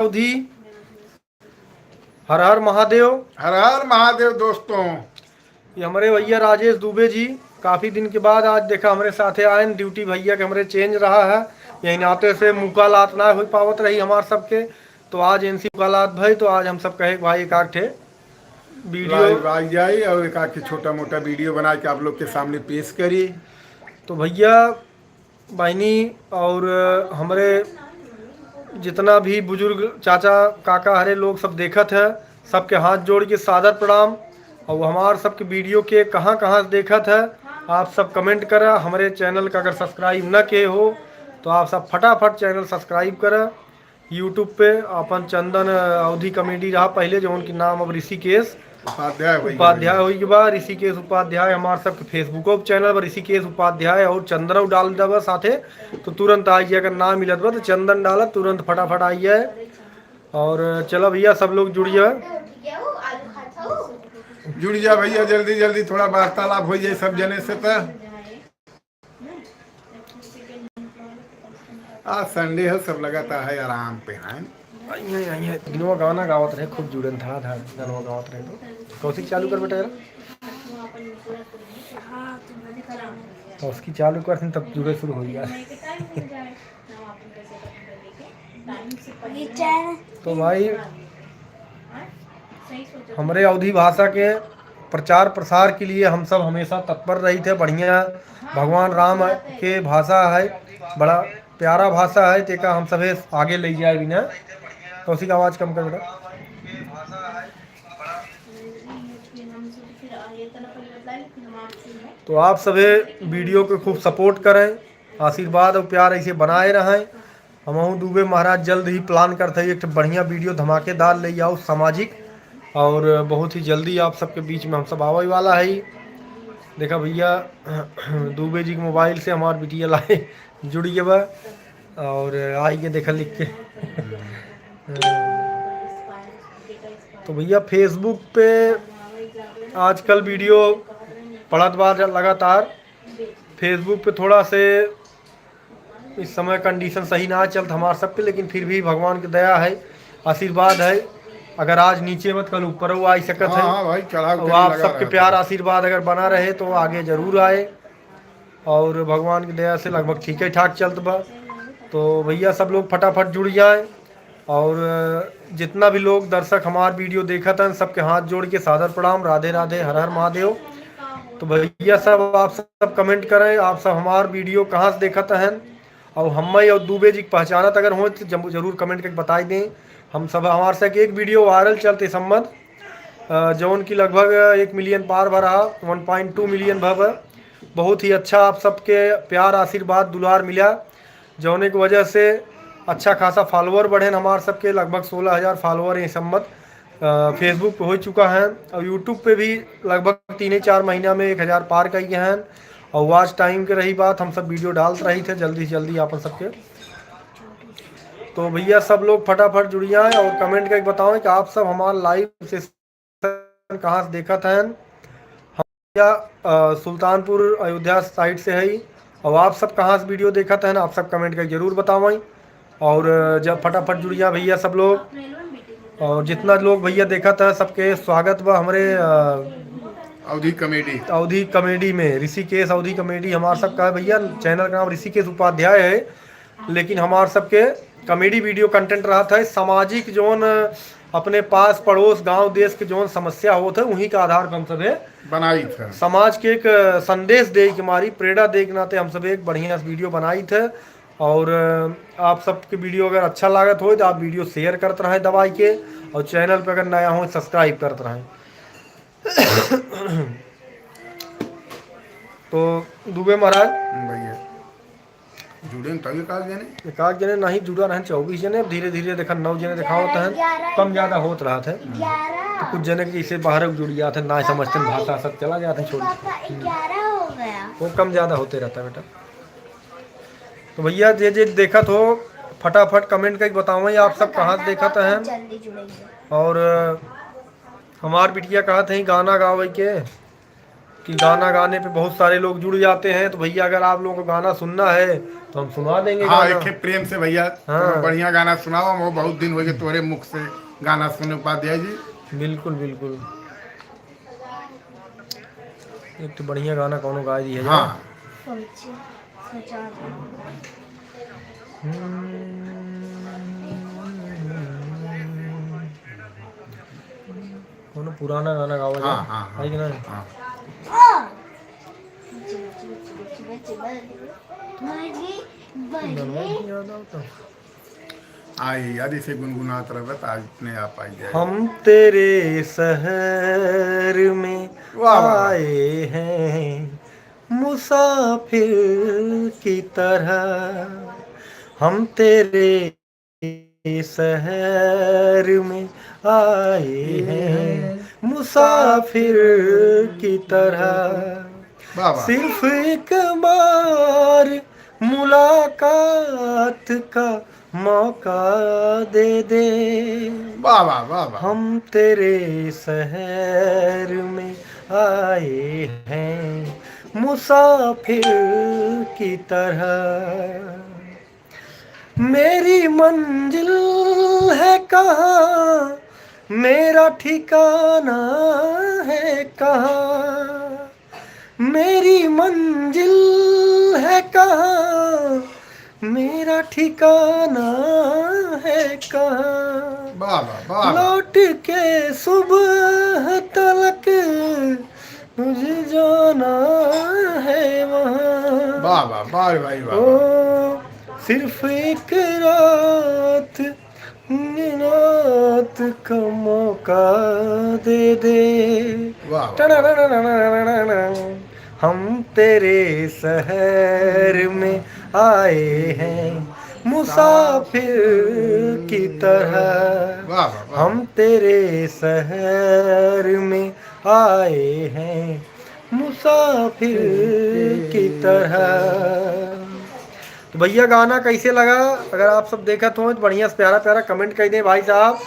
अवधि। हर हर महादेव। हर हर महादेव दोस्तों। ये हमारे भैया राजेश दुबे जी काफ़ी दिन के बाद आज देखा हमारे साथे आए। ड्यूटी भैया के हमारे चेंज रहा है, यही नाते से मुकालात ना हो पावत रही हमार सबके, तो आज एनसी मुकालात भाई, तो आज हम सब कहे भाई एक आठ वीडियो लाइव आ जाए और एक आके छोटा मोटा वीडियो बना के आप लोग के सामने पेश करिए। तो भैया बहनी और हमारे जितना भी बुजुर्ग चाचा काका हरे लोग सब देखत है, सबके हाथ जोड़ के सादर प्रणाम। और हमार सबके वीडियो के कहाँ कहाँ देखत है आप सब कमेंट करा। हमारे चैनल का अगर सब्सक्राइब न किए हो तो आप सब फटाफट चैनल सब्सक्राइब करा। यूट्यूब पे अपन चंदन अवधि कॉमेडी रहा पहले, जो उनके नाम अब ऋषिकेश उपाध्याय हो के बाद ऋषिकेश उपाध्याय। हमारे सबके फेसबुको चैनल पर ऋषिकेश उपाध्याय और चंदन डाल दबा साथे, तो तुरंत आइए। अगर ना मिलत बा तो चंदन डाला तुरंत फटाफट आइए। और चलो भैया सब लोग जुड़िए, जुड़ जा भैया जल्दी जल्दी, थोड़ा वार्तालाप हो जाए सब जने से। तो आज संडे है, सब लगाता है आराम पे है। दिनों गाना गावत रहे, खूब जुड़न था दिनों गावत रहे। तो कौशिक चालू कर बेटा यार, तो उसकी चालू कर तब जुड़े शुरू हो गया। तो भाई हमारे अवधी भाषा के प्रचार प्रसार के लिए हम सब हमेशा तत्पर रही थे। बढ़िया भगवान राम के भाषा है, बड़ा प्यारा भाषा है, तेका हम सभी आगे ले जाए बिना। तो उसी का आवाज़ कम कर बेटा। तो आप सभी वीडियो को खूब सपोर्ट करें, आशीर्वाद और प्यार ऐसे बनाए रहें। हम दुबे महाराज जल्द ही प्लान करते हैं एक बढ़िया वीडियो धमाकेदार ले आओ सामाजिक, और बहुत ही जल्दी आप सबके बीच में हम सब आवे वाला है। देखा भैया दुबे जी के मोबाइल से हमार बिटिया लाए जुड़ गए बा, और आइए देखा लिख के। तो भैया फेसबुक पे आजकल वीडियो पढ़त बार लगातार। फेसबुक पे थोड़ा से इस समय कंडीशन सही ना चलता हमारे सब पे, लेकिन फिर भी भगवान की दया है, आशीर्वाद है। अगर आज नीचे मत कल ऊपर वो आ सकत है। हाँ भाई, और आप सबके प्यार आशीर्वाद अगर बना रहे तो आगे जरूर आए, और भगवान की दया से लगभग ठीक है ठाक चलत बा। तो भैया सब लोग फटाफट जुड़ जाए, और जितना भी लोग दर्शक हमार वीडियो देखा था सबके हाथ जोड़ के सादर प्रणाम, राधे राधे, हर हर महादेव। तो भैया सब आप सब कमेंट करें, आप सब हमार वीडियो कहाँ से देखा हैं, और हम और दुबे जी की पहचानत अगर हो तो जरूर कमेंट करके बताई दें। हम सब हमारे से एक वीडियो वायरल चलते संबंध जौन की लगभग 1 मिलियन पार भरा, 1.2 मिलियन भव। बहुत ही अच्छा आप सबके प्यार आशीर्वाद दुलार मिला, जौने की वजह से अच्छा खासा फॉलोअर बढ़े हमारे सबके, लगभग 16,000 फॉलोअर ये सम्मत फेसबुक पे हो चुका है। और यूट्यूब पे भी लगभग 3-4 महीना में 1,000 पार कर गए हैं। और वॉच टाइम के रही बात, हम सब वीडियो डालते रही थे जल्दी से जल्दी अपन सबके। तो भैया सब लोग फटाफट जुड़ जाएँ और कमेंट करके बताओ कि आप सब हमारा लाइव सेशन कहाँ से देखा था। हम सुल्तानपुर अयोध्या साइड से है, और आप सब कहाँ से वीडियो देखा था आप सब कमेंट करके जरूर बताओ। और जब फटाफट जुड़ जाए भैया सब लोग, और जितना लोग भैया देखा था सबके स्वागत बा हमारे अवधि कॉमेडी में। ऋषिकेश अवधि कॉमेडी हमारे सबका है भैया, चैनल का नाम ऋषिकेश उपाध्याय है, लेकिन हमारे सबके कॉमेडी वीडियो कंटेंट रहा था सामाजिक, जोन अपने पास पड़ोस गांव देश के जोन समस्या हो थे वहीं का आधार पर हम सब बनाई थे। समाज के एक संदेश दे के हमारी प्रेरणा दे के नाते हम सब एक बढ़िया वीडियो बनाई थे। और आप सबके वीडियो अगर अच्छा लागत हो तो आप वीडियो शेयर करते रहें दबाई के, और चैनल पर अगर नया हो सब्सक्राइब करते रहें। तो दुबे महाराज भैया जुड़े तभी एक जने नहीं जुड़ा रहे, 24 जने, धीरे धीरे देखा 9 जने देखा होता है, कम ज़्यादा होता रहा था। तो कुछ जने के जैसे बाहर जुड़ जाते ना समझते भाषा सब चला जाते छोड़, वो कम ज़्यादा होते रहता बेटा। तो भैया जे जे देखा तो फटाफट कमेंट करके बताओ आप सब कहाँ से देखा हैं। और हमार बिटिया कहा थे गाना गावे के, कि गाना गाने पे बहुत सारे लोग जुड़ जाते हैं। तो भैया अगर आप लोगों को गाना सुनना है तो हम सुना देंगे हाँ, गाना। एक है प्रेम से भैया, कोनो हाँ बढ़िया गाना सुनाओ, वो बहुत दिन हो गए तुम्हारे मुख से गाना सुने, उपाध्याय जी। बिल्कुल बिल्कुल, एक तो बढ़िया गाना कौनो गा दिया जाए। हाँ, कौनो पुराना गाना गावा हाँ, जाए, हाँ, हाँ, है कि नहीं? हाँ। बनवाई की याद आता। आई यार, इसे गुनगुनात रहे तो आज अपने आप आई जाएगा। हम तेरे शहर में वाह वाह वाह। आए हैं मुसाफिर की तरह। हम तेरे शहर में आए हैं मुसाफिर की तरह। वाह वाह सिर्फ एक बार मुलाकात का मौका दे दे। वाह वाह वाह वाह। हम तेरे शहर में आए हैं मुसाफिर की तरह। मेरी मंजिल है कहाँ, मेरा ठिकाना है कहाँ। मेरी मंजिल है कहाँ, मेरा ठिकाना है कहाँ। वाह वाह वाह वाह। लौट के सुबह तलक मुझे जाना है वहाँ। वाह वाह वाह भाई, वाह वाह। ओ सिर्फ एक रात, रात का मौका दे दे। वाह वाह वाह। टनानानानानाना। हम तेरे शहर में आए हैं मुसाफिर की तरह। वाह वाह वाह। हम तेरे शहर में आए हैं मुसाफिर की तरह। तो भैया गाना कैसे लगा, अगर आप सब देखा तो बढ़िया से प्यारा प्यारा कमेंट कर दें भाई साहब।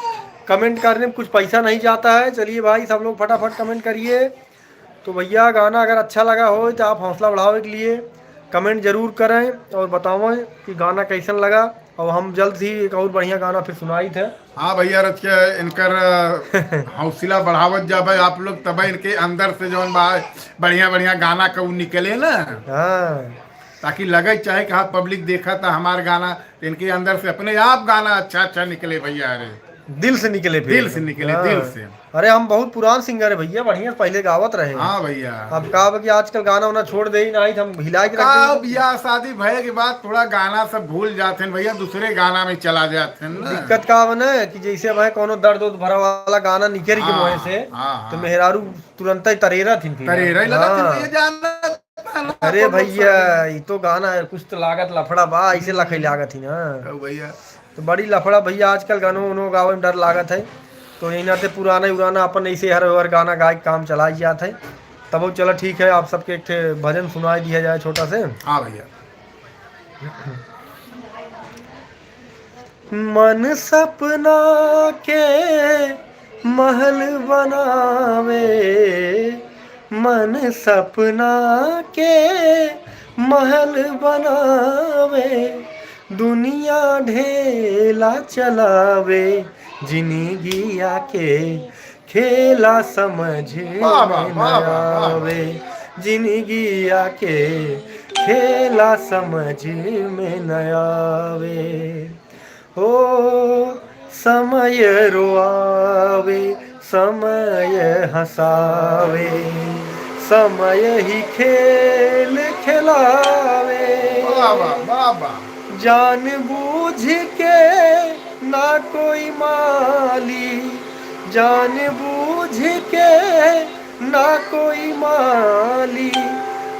कमेंट करने में कुछ पैसा नहीं जाता है। चलिए भाई सब लोग फटाफट कमेंट करिए। तो भैया गाना अगर अच्छा लगा हो तो आप हौसला बढ़ावे के लिए कमेंट जरूर करें और बतावें कि गाना कैसन लगा। और हम जल्द ही एक और बढ़िया गाना फिर सुनाई थे। हाँ भैया, रच के इनकर हौसला बढ़ावत जब आप लोग, तब इनके अंदर से जौन बा बढ़िया बढ़िया गाना का निकले ना, हाँ ताकि लगे चाहे कि हाँ पब्लिक देखा था हमारा गाना, तो इनके अंदर से अपने आप गाना अच्छा अच्छा निकले भैया। अरे दिल से निकले फिर दिल से एकदम। निकले, दिल हाँ से। अरे हम बहुत पुरान सिंगर है भैया, बढ़िया पहले गावत रहे। हाँ भैया। अब कहा कि आजकल गाना वाना छोड़ दे ही नहीं, तो हम हिला के रख का देंगे। बियाह शादी भय के बाद थोड़ा गाना सब भूल जाते हैं भैया, दूसरे गाना में चला जाते हैं ना। दिक्कत का बना कि जैसे भाई कोनो दर्द उर्द भरा वाला गाना निकल के मुँह से, हाँ तो हाँ। मेहरारू तुरंत ही तरेरा थी फिर। करे रही लगा हाँ भैया जाना अरे भैया ये तो गाना है, कुछ तो लागत लफड़ा बा, ऐसे लखई लागत ही ना। भैया। तो बड़ी लफड़ा भैया आजकल गानों उनो गावे में डर लागत है। तो यहाँ ते पुराना उराना अपन ऐसे हर हर गाना गा के काम चलाई जात है। तब वो चलो ठीक है, आप सबके एक ठे भजन सुनाई दिया जाए छोटा से। हाँ भैया। मन सपना के महल बनावे, मन सपना के महल बनावे। दुनिया ढेला चलावे, जिंदगिया के खेला समझ वाह में वाह न वाह वाह वाह वाह। आवे। जिंदगिया के खेला समझ में न आवे। हो समय रोआवे, समय हंसावे, समय ही खेल खिलावे। वाह वाह वाह वाह। जान बूझ के ना कोई माली, जान बूझ के ना कोई माली।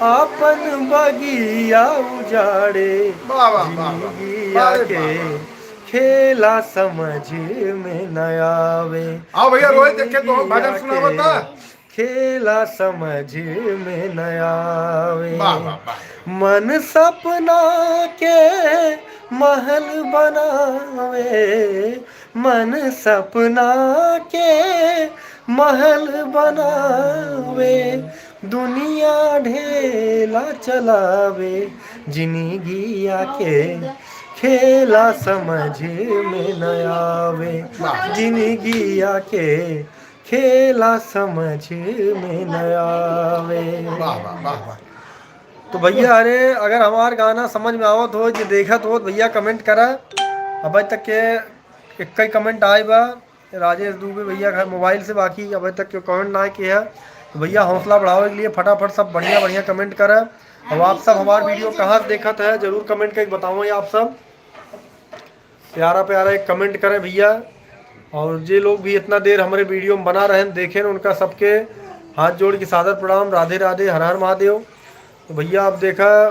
आपन बगिया उजाड़े, वाह वाह वाह वाह। जिंदगिया अरे के वाह वाह। खेला समझ में न आवे। हाँ भैया, रोहित देखे तो भजन जिंदगिया सुनावा के था। खेला समझ में न आवे। वाह वाह वाह। मन सपना के महल बनावे, मन सपना के महल बनावे। दुनिया ढेला चलावे, जिंदगिया के खेला समझ में न आवे, जिंदगिया के खेला समझ में न आवे। वाह वाह वाह वाह। तो भैया अरे अगर हमार गाना समझ में आवत हो जो देखत हो तो भैया कमेंट करा। अभी तक के एक ही कमेंट आए बा राजेश दुबे भैया का मोबाइल से, बाकी अभी तक के कमेंट ना किया। तो भैया हौसला बढ़ावे के लिए फटाफट सब बढ़िया बढ़िया कमेंट करा। अब आप सब हमार वीडियो कहाँ से देखत है जरूर कमेंट करके बताओ। आप सब प्यारा प्यारा एक कमेंट करें भैया। और जे लोग भी इतना देर हमारे वीडियो में बना रहे हैं देखें उनका सबके हाथ जोड़ के सादर प्रणाम, राधे राधे, हर हर महादेव। तो भैया अब देखा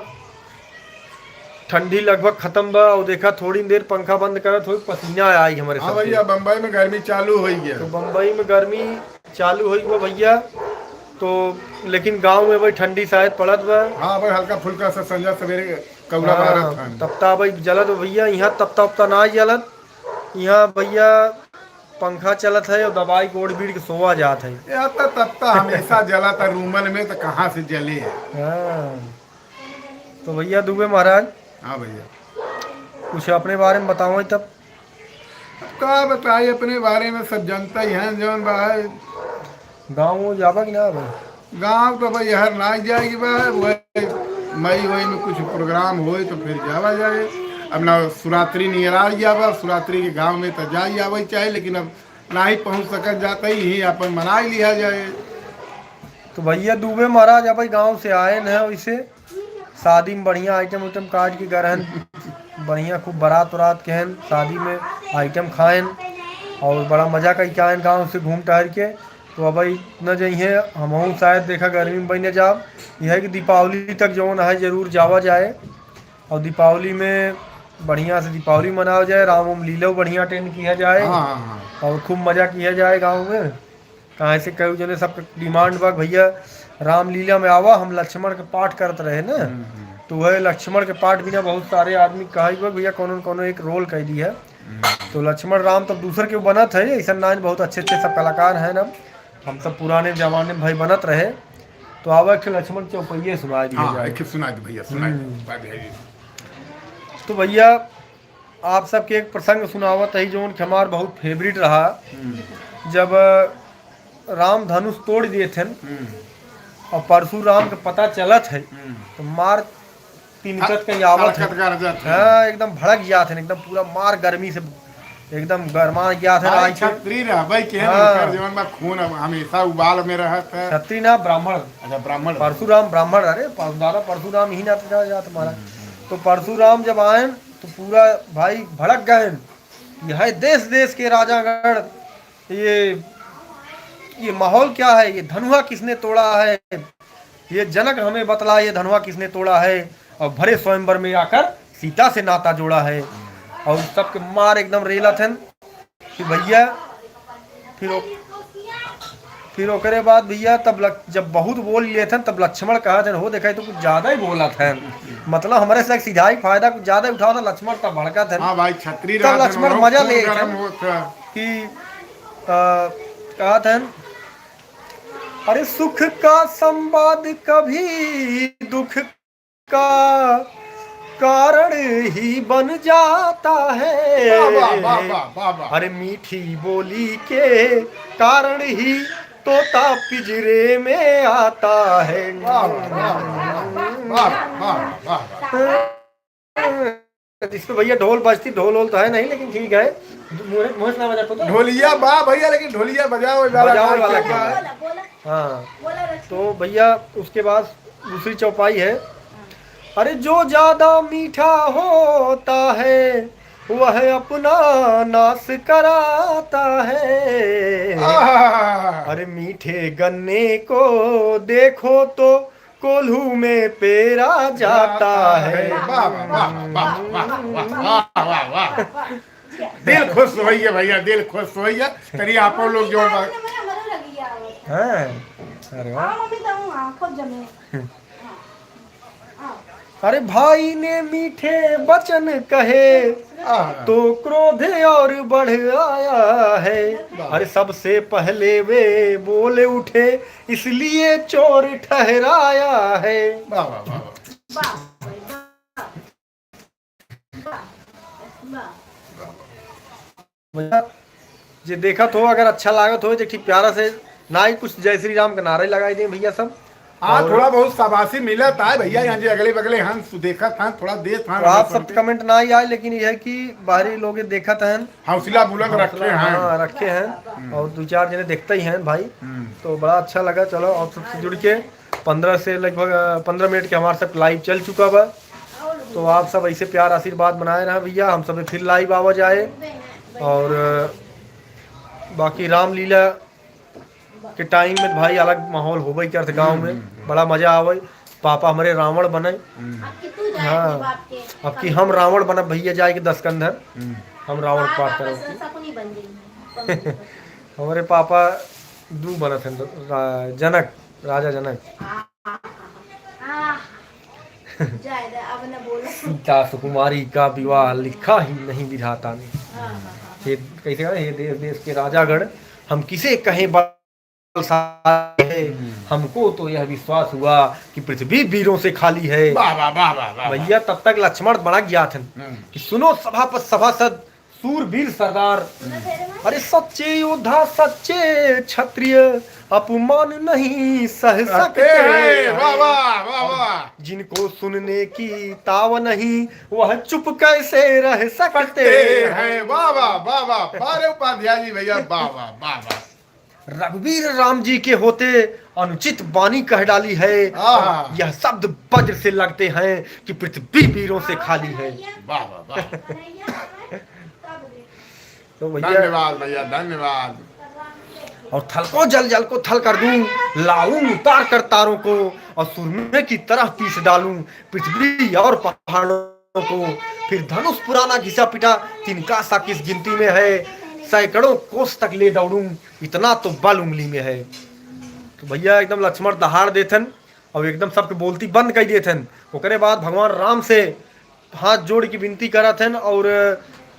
ठंडी लगभग खत्म बा और देखा थोड़ी देर पंखा बंद करा थोड़ी पसीना आई हमारे हाँ सबके। भैया बम्बई में गर्मी चालू हो गया। तो बम्बई में गर्मी चालू हुई बा भैया। तो लेकिन गांव में भाई ठंडी शायद पड़त बा। हाँ भाई हल्का फुल्का सा संजा सवेरे कौड़ा मारत हन। तपता भाई जलत भैया, यहाँ तपता उपता ना जलत। यहाँ भैया पंखा चलत है और दवाई गोड़ बीड़ के सोवा जात है। यार तब तो हमेशा जला था रूमन में, तो कहाँ से जले है। हाँ तो भैया दुबे महाराज हाँ भैया कुछ अपने बारे में बताओ तब। क्या बताइए अपने बारे में, सब जनता ही है जौन भाई। गाँव जाबा कि ना भाई? गाँव तो भाई हर ना जाएगी भाई, वही मई वही में कुछ प्रोग्राम हो तो फिर जावा जाए। अब ना शिवरात्रि नियर आ जावा, शिवरात्रि के गांव में तो जा जावे चाहे, लेकिन अब ना ही पहुंच सकत जाता ही अपन मना ही लिया जाए। तो भैया दुबे महाराज अब गांव से आए न वैसे शादी में बढ़िया आइटम उइटम काट के गरहन बढ़िया खूब बारात उरात के हन, शादी में आइटम खाएन और बड़ा मजा कई के आयन गाँव से घूम टहर के। तो अब न जाइए हम शायद देखा गर्मी में बने जाब। यह है कि दीपावली तक जो है जरूर जावा जाए और दीपावली में बढ़िया से दीपावली मनाया जाए, राम लीला बढ़िया अटेंड किया जाए और खूब मजा किया जाए गांव में। कहाँ से कई जने सब डिमांड बा भैया रामलीला में आवा, हम लक्ष्मण के पाठ करते रहे ना। तो वह लक्ष्मण के पाठ बिना बहुत सारे आदमी कहा भैया कोनो कोनो एक रोल कह दी है। तो लक्ष्मण राम तब दूसर के बनत है, ऐसा ना बहुत अच्छे अच्छे सब कलाकार हैं ना, हम सब पुराने जमाने में भाई बनत रहे। तो आवा के लक्ष्मण चौपैये सुना दिया जाए। सुना दी भैया सुना दी। तो भैया आप सबके एक प्रसंग सुनावत है जो हमार बहुत फेवरेट रहा। जब राम धनुष तोड़ दिए थे और परशुराम के पता चलत है तो मार तिनकत कहीं आवत है। हाँ एकदम भड़क गया थे, एकदम पूरा मार गर्मी से एकदम गरमा गया था। छत्री रहबै के उनकर जीवन में खून हमेशा उबाल में रहत है। छत्री ना ब्राह्मण। अच्छा ब्राह्मण परशुराम ब्राह्मण। अरे परशुराम ही ना जा तुम्हारा। तो परशुराम जब आए तो पूरा भाई भड़क गए। यह देश देश के राजागण ये माहौल क्या है, ये धनुआ किसने तोड़ा है, ये जनक हमें बतला ये धनुआ किसने तोड़ा है। और भरे स्वयंवर में आकर सीता से नाता जोड़ा है। और सबके मार एकदम रेला थे कि भैया फिर ओकरे बाद भैया तब जब बहुत बोल लिए थे तब लक्ष्मण कहा थे हो देखा तो कुछ ज्यादा ही बोला था। मतलब हमारे से सीधा ही फायदा कुछ ज्यादा ही उठा था। लक्ष्मण तब भड़का था। हाँ भाई छत्री तब लक्ष्मण मजा ले कि कहा था अरे सुख का संवाद कभी दुख का कारण ही बन जाता है। अरे मीठी बोली के कारण ही तोता पिंजरे में आता है। इस पे भैया ढोल बजती, ढोल तो है नहीं लेकिन ठीक है। ढोलिया बा भैया, लेकिन ढोलिया बजाओ वाला क्या है। हाँ तो भैया उसके बाद दूसरी चौपाई है। अरे जो ज्यादा मीठा होता है वह अपना नाश कराता है। अरे मीठे गन्ने को देखो तो कोल्हू में पेरा जाता है। दिल खुश हो भैया, दिल खुश हो तरी आप लोग जो अरे भाई ने मीठे वचन कहे तो क्रोध और बढ़ आया है। अरे सबसे पहले वे बोले उठे इसलिए चोर ठहराया है। वाह वाह वाह वाह। जे देखा तो अगर अच्छा लागत हो ठीक प्यारा से ना ही कुछ जय श्री राम का नारे लगाई दें भैया सब। हाँ थोड़ा बहुत शाबाशी मिला था भैया, यहाँ जो अगले बगले हम देखा था थोड़ा देर था। तो आप सब कमेंट ना ही आए, लेकिन यह है कि बाहरी लोग देखा था हौसला बुलंद रखे हैं। हाँ रखे हैं और दो चार जने देखते ही हैं भाई, तो बड़ा अच्छा लगा। चलो और सबसे जुड़ के 15 से लगभग 15 मिनट के हमारे सब लाइव चल चुका बा। तो आप सब ऐसे प्यार आशीर्वाद बनाए रहे भैया, हम सब फिर लाइव आवा जाए। और बाकी रामलीला के टाइम में भाई अलग माहौल हो गई क्या गाँव में, बड़ा मजा आवे। पापा हमारे रावण बने। हाँ अब कि हम रावण बने भैया जाए कि 10 कंधर हम रावण पार करें। हमारे पापा दू बने थे जनक, राजा जनक। सीता सुकुमारी का विवाह लिखा ही नहीं विधाता ने। हे कैसे हे देश देश के राजागण हम किसे कहें बलशाली है, हमको तो यह विश्वास हुआ कि पृथ्वी वीरों से खाली है। भैया तब तक लक्ष्मण बड़ा गया था कि सुनो सभापति सभासद सूरवीर सरदार, अरे सच्चे योद्धा सच्चे क्षत्रिय अपमान नहीं सह सकते। वाह वाह वाह वाह। जिनको सुनने की ताव नहीं वह चुप कैसे रह सकते हैं। वाह वाह वाह वाह। बारे उपाध्याय जी भैया वाह वाह वाह वाह। रघुवीर राम जी के होते अनुचित वाणी कह डाली है, यह शब्द वज्र से लगते हैं कि पृथ्वी वीरों से खाली है। वाह वाह वाह। तो भैया धन्यवाद भैया धन्यवाद। और थल को जल जल को थल कर दूं, लाऊं उतार कर तारों को और सुरमे की तरह पीस डालूं पृथ्वी और पहाड़ों को। फिर धनुष पुराना घिसा पिटा तिनका सा किस गिनती में है, सैकड़ों कोस तक ले दौड़ूं इतना तो बल उंगली में है। तो भैया एकदम लक्ष्मण दहाड़ देथन और एकदम सबके बोलती बंद कर देथन। ओकरे बाद भगवान राम से हाथ जोड़ की विनती करथन और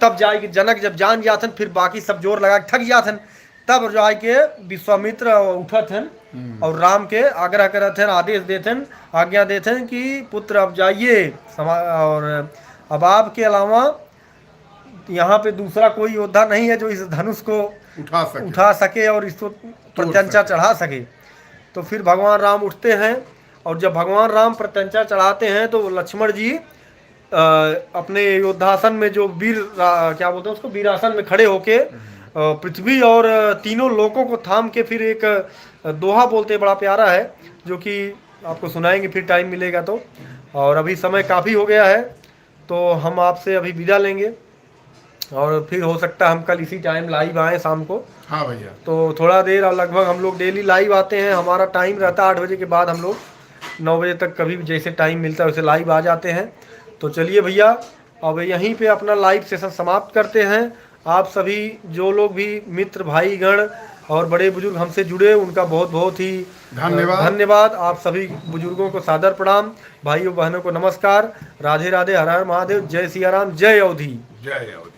तब जाए कि जनक जब जान जाथन फिर बाकी सब जोर लगा के थक जाथन, तब जाए के विश्वामित्र उठथन और राम के आग्रह करथन, आदेश देथन, आज्ञा देथन कि पुत्र अब जाइए और अब आपके अलावा यहाँ पे दूसरा कोई योद्धा नहीं है जो इस धनुष को उठा सके और इसको प्रत्यंचा चढ़ा सके। तो फिर भगवान राम उठते हैं और जब भगवान राम प्रत्यंचा चढ़ाते हैं तो लक्ष्मण जी अपने योद्धासन में जो वीर क्या बोलते हैं उसको वीरासन में खड़े होके पृथ्वी और तीनों लोकों को थाम के फिर एक दोहा बोलते बड़ा प्यारा है जो कि आपको सुनाएंगे फिर टाइम मिलेगा तो। और अभी समय काफ़ी हो गया है तो हम आपसे अभी विदा लेंगे और फिर हो सकता है हम कल इसी टाइम लाइव आए शाम को। हाँ भैया। तो थोड़ा देर और लगभग हम लोग डेली लाइव आते हैं, हमारा टाइम रहता है 8 बजे के बाद हम लोग 9 बजे तक कभी भी जैसे टाइम मिलता है वैसे लाइव आ जाते हैं। तो चलिए भैया अब यहीं पे अपना लाइव सेशन समाप्त करते हैं। आप सभी जो लोग भी मित्र भाईगण और बड़े बुजुर्ग हमसे जुड़े उनका बहुत बहुत ही धन्यवाद। आप सभी बुजुर्गों को सादर प्रणाम, भाइयों बहनों को नमस्कार, राधे राधे, हर हर महादेव, जय सिया राम, जय अवधि। जय अवधि।